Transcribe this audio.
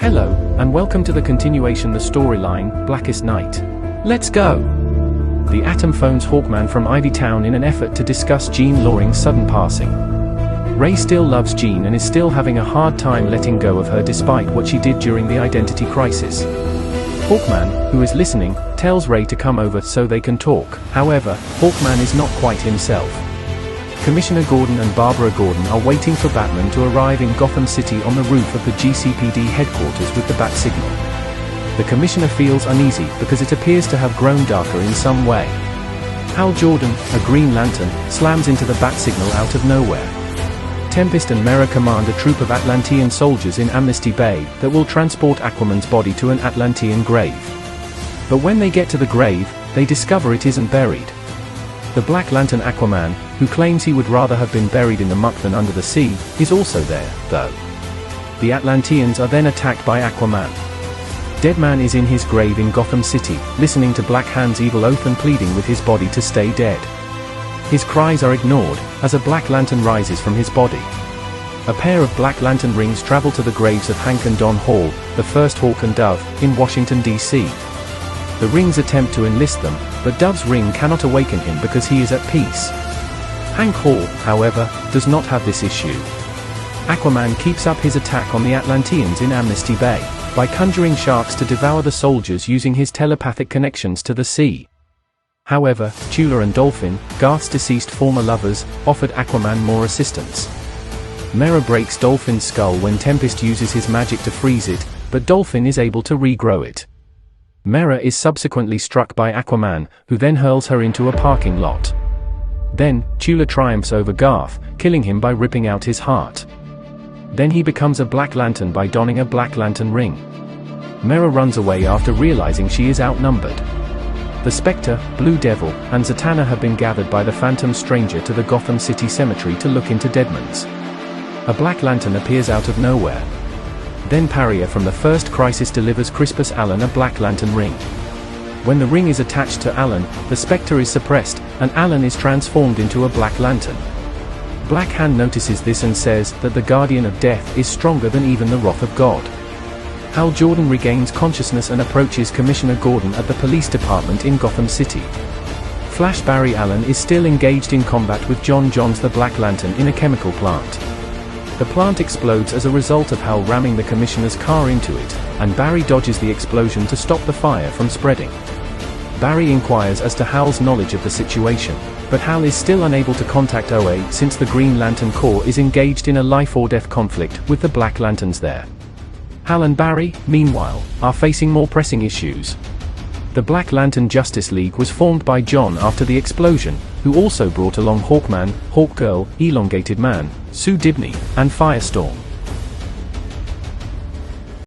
Hello, and welcome to the continuation the storyline, Blackest Night. Let's go! The Atom phones Hawkman from Ivy Town in an effort to discuss Jean Loring's sudden passing. Ray still loves Jean and is still having a hard time letting go of her despite what she did during the identity crisis. Hawkman, who is listening, tells Ray to come over so they can talk. However, Hawkman is not quite himself. Commissioner Gordon and Barbara Gordon are waiting for Batman to arrive in Gotham City on the roof of the GCPD headquarters with the bat signal. The Commissioner feels uneasy because it appears to have grown darker in some way. Hal Jordan, a Green Lantern, slams into the bat signal out of nowhere. Tempest and Mera command a troop of Atlantean soldiers in Amnesty Bay that will transport Aquaman's body to an Atlantean grave. But when they get to the grave, they discover it isn't buried. The Black Lantern Aquaman, who claims he would rather have been buried in the muck than under the sea, is also there, though. The Atlanteans are then attacked by Aquaman. Deadman is in his grave in Gotham City, listening to Black Hand's evil oath and pleading with his body to stay dead. His cries are ignored, as a Black Lantern rises from his body. A pair of Black Lantern rings travel to the graves of Hank and Don Hall, the first Hawk and Dove, in Washington, D.C. The rings attempt to enlist them, but Dove's ring cannot awaken him because he is at peace. Hank Hall, however, does not have this issue. Aquaman keeps up his attack on the Atlanteans in Amnesty Bay, by conjuring sharks to devour the soldiers using his telepathic connections to the sea. However, Tula and Dolphin, Garth's deceased former lovers, offered Aquaman more assistance. Mera breaks Dolphin's skull when Tempest uses his magic to freeze it, but Dolphin is able to regrow it. Mera is subsequently struck by Aquaman, who then hurls her into a parking lot. Then, Tula triumphs over Garth, killing him by ripping out his heart. Then he becomes a Black Lantern by donning a Black Lantern ring. Mera runs away after realizing she is outnumbered. The Spectre, Blue Devil, and Zatanna have been gathered by the Phantom Stranger to the Gotham City Cemetery to look into Deadman's. A Black Lantern appears out of nowhere. Then Pariah from the First Crisis delivers Crispus Allen a Black Lantern ring. When the ring is attached to Allen, the Spectre is suppressed, and Allen is transformed into a Black Lantern. Black Hand notices this and says that the Guardian of Death is stronger than even the wrath of God. Hal Jordan regains consciousness and approaches Commissioner Gordon at the police department in Gotham City. Flash Barry Allen is still engaged in combat with John Johns the Black Lantern in a chemical plant. The plant explodes as a result of Hal ramming the Commissioner's car into it, and Barry dodges the explosion to stop the fire from spreading. Barry inquires as to Hal's knowledge of the situation, but Hal is still unable to contact OA since the Green Lantern Corps is engaged in a life-or-death conflict with the Black Lanterns there. Hal and Barry, meanwhile, are facing more pressing issues. The Black Lantern Justice League was formed by John after the explosion, who also brought along Hawkman, Hawkgirl, Elongated Man, Sue Dibney, and Firestorm.